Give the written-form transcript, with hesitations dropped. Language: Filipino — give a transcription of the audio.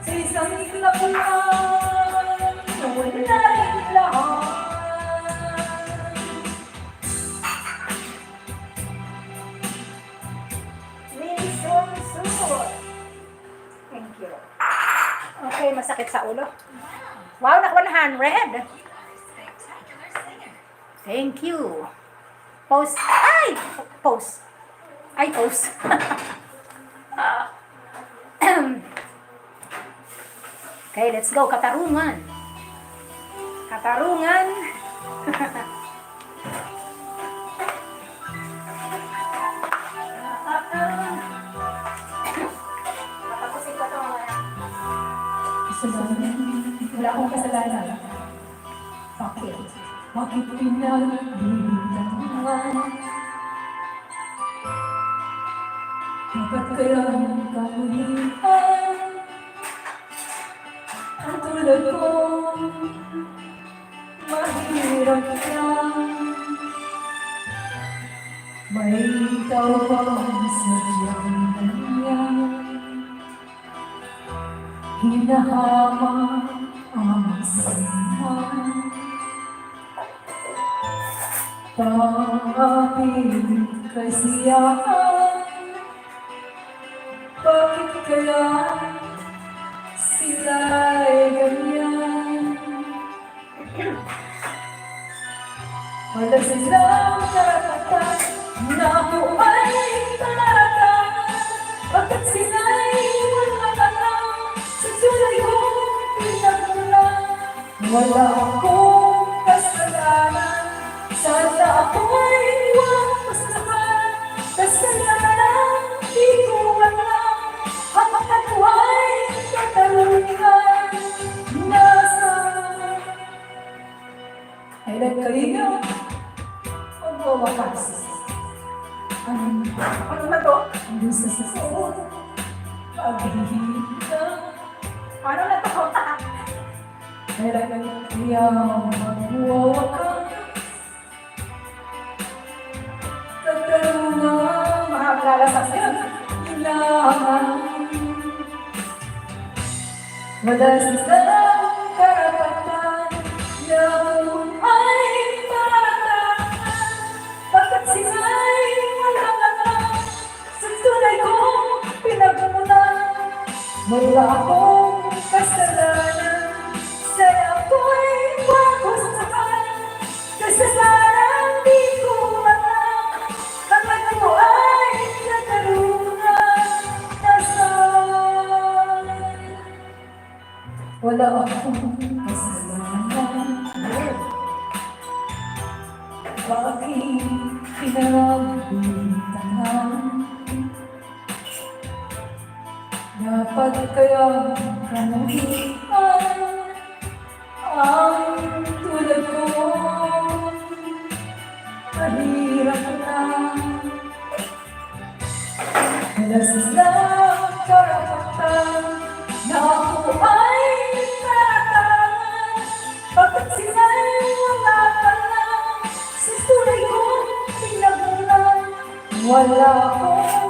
Sa isang iglap lang, nawala rin lahat. Listen, susunod. Thank you. Okay, masakit sa ulo. Wow, nak 100. Thank you. Post. Ay! Post. Ay, post. Okay, let's go. Katarungan. Katarungan. Tapusin ko ito mamaya. Wala akong kasalanan. Bakit? Bakit pinagbitangan? Bakit kaya kamulihan? Ang tulad ko, mahirap lang. May ikaw pang sadyang ganyan. Hinahamak ang sinhan. Pang-aking kasiyahan. Bakit kaya sila'y ganyan? Wala silang karapatan na ako ay talatan. Bakit sila'y wala ka lang sa tulay kong pinagmulan? Wala akong kasalanan. Sana ako'y huwag masasakan. Kasalanan di ko alam. Habang ako ay katarungan. Nasaan? Kailan kayo magwawakas? Ano na to? Ano sa sasawad? Pag-ihintang. Ano na to? Kailan kaya magwawakas? Katarungan. Makakalasak yan. Kailangan. Wala silang karapatan na ako ay paratan. Bakit sila'y wala ka lang sa tunay kong pinagmulan? Wala akong kasalanan. Sana ako'y huwag masasakan. Kasalanan di ko alam. Kapag ako ay natarungan. Nasaan? Wala akong kasalanan. Bakit pinagbintangan? Dapat kaya kamulihan ang tulad ko? Mahirap na. Wala silang karapatan na ako ay tatangan. Bakit sila'y wala ka lang sa tunay kong pinagmulan? Wala akong